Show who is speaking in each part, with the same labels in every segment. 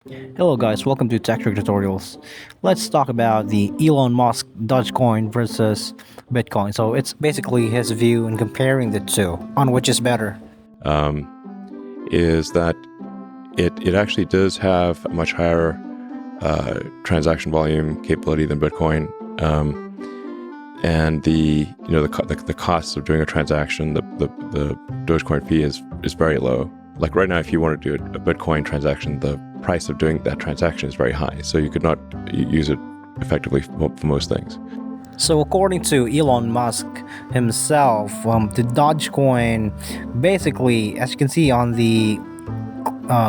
Speaker 1: Hello guys, welcome to Tech Trick Tutorials. Let's talk about the Elon Musk Dodgecoin versus Bitcoin. So it's basically his view in comparing the two on which is better.
Speaker 2: um, is that it actually does have a much higher transaction volume capability than Bitcoin, and the cost of doing a transaction, the Dogecoin fee is very low. Like right now, if you want to do a Bitcoin transaction, the price of doing that transaction is very high, so you could not use it effectively for most things.
Speaker 1: So according to Elon Musk himself, the Dogecoin basically, as you can see on the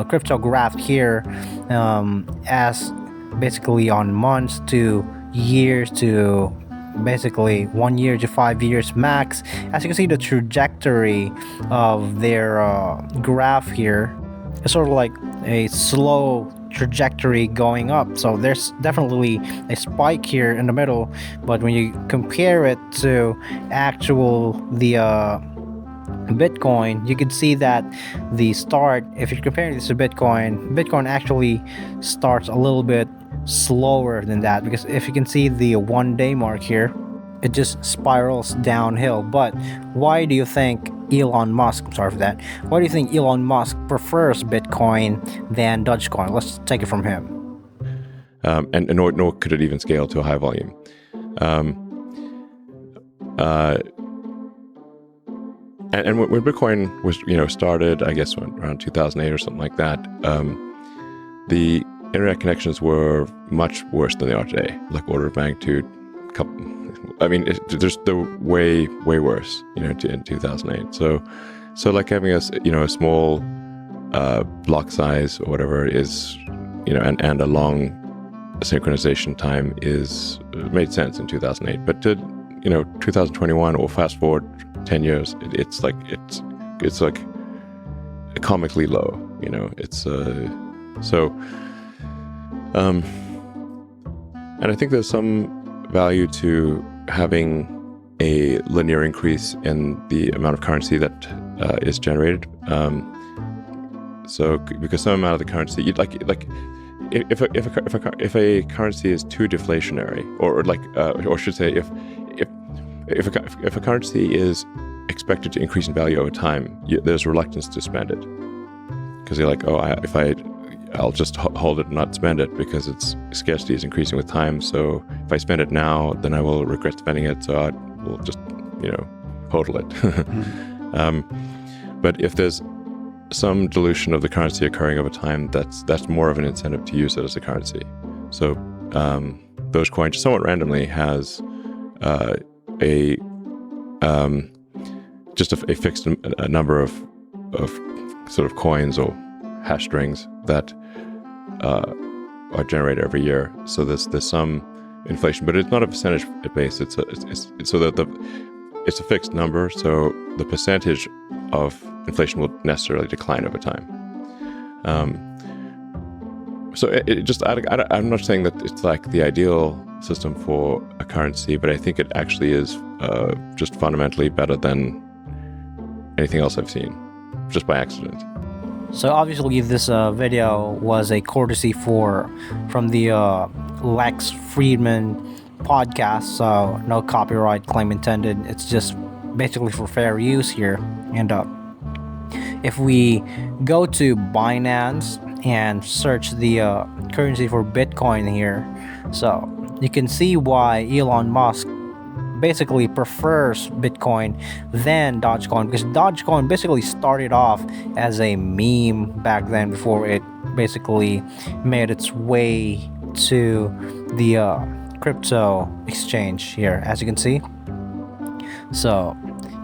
Speaker 1: crypto graph here, as basically on months to years to basically 1 year to 5 years max. As you can see, the trajectory of their graph here is sort of like a slow trajectory going up. So there's definitely a spike here in the middle, but when you compare it to the Bitcoin, you can see that the start, if you're comparing this to Bitcoin actually starts a little bit slower than that, because if you can see the 1 day mark here, it just spirals downhill. But why do you think Elon Musk, I'm sorry for that, why do you think Elon Musk prefers Bitcoin than Dogecoin? Let's take it from him.
Speaker 2: And nor could it even scale to a high volume. And when Bitcoin was started, I guess around 2008 or something like that, the internet connections were much worse than they are today, like order of magnitude. They're way worse, in 2008. So like having a small block size or whatever is, and a long synchronization time made sense in 2008. But to 2021, or fast forward 10 years, it's like comically low. And I think there's some value to having a linear increase in the amount of currency that is generated. Because some amount of the currency, if a currency is too deflationary, or should say, if a currency is expected to increase in value over time, there's reluctance to spend it, because you're like, I'll just hold it and not spend it because its scarcity is increasing with time. So if I spend it now, then I will regret spending it. So I will just, hodl it. But if there's some dilution of the currency occurring over time, that's more of an incentive to use it as a currency. So Dogecoin, just somewhat randomly, has just a fixed number of sort of coins or hash strings that are generated every year. So there's some inflation, but it's not a percentage base. It's a fixed number. So the percentage of inflation will necessarily decline over time. I'm not saying that it's like the ideal system for a currency, but I think it actually is just fundamentally better than anything else I've seen, just by accident.
Speaker 1: So obviously this video was a courtesy from the Lex Friedman podcast, so no copyright claim intended. It's just basically for fair use here. And if we go to Binance and search the currency for Bitcoin here, so you can see why Elon Musk basically prefers Bitcoin than Dogecoin, because Dogecoin basically started off as a meme back then, before it basically made its way to the crypto exchange here, as you can see. So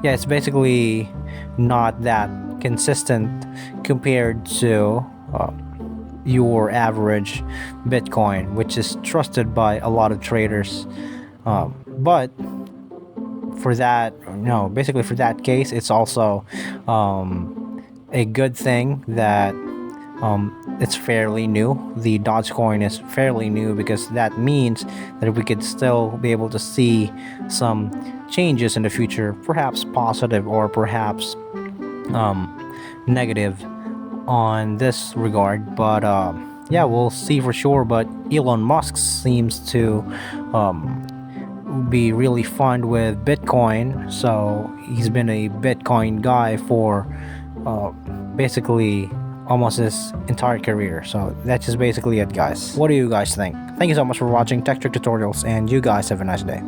Speaker 1: yeah, it's basically not that consistent compared to your average Bitcoin, which is trusted by a lot of traders. But for that, basically for that case, it's also a good thing that it's fairly new. The Dogecoin is fairly new, because that means that we could still be able to see some changes in the future, perhaps positive or perhaps negative on this regard. But yeah, we'll see for sure. But Elon Musk seems to be really fond with Bitcoin, so he's been a Bitcoin guy for uh, basically almost his entire career. So that's just basically it, guys. What do you guys think? Thank you so much for watching Tech Trick Tutorials, and you guys have a nice day.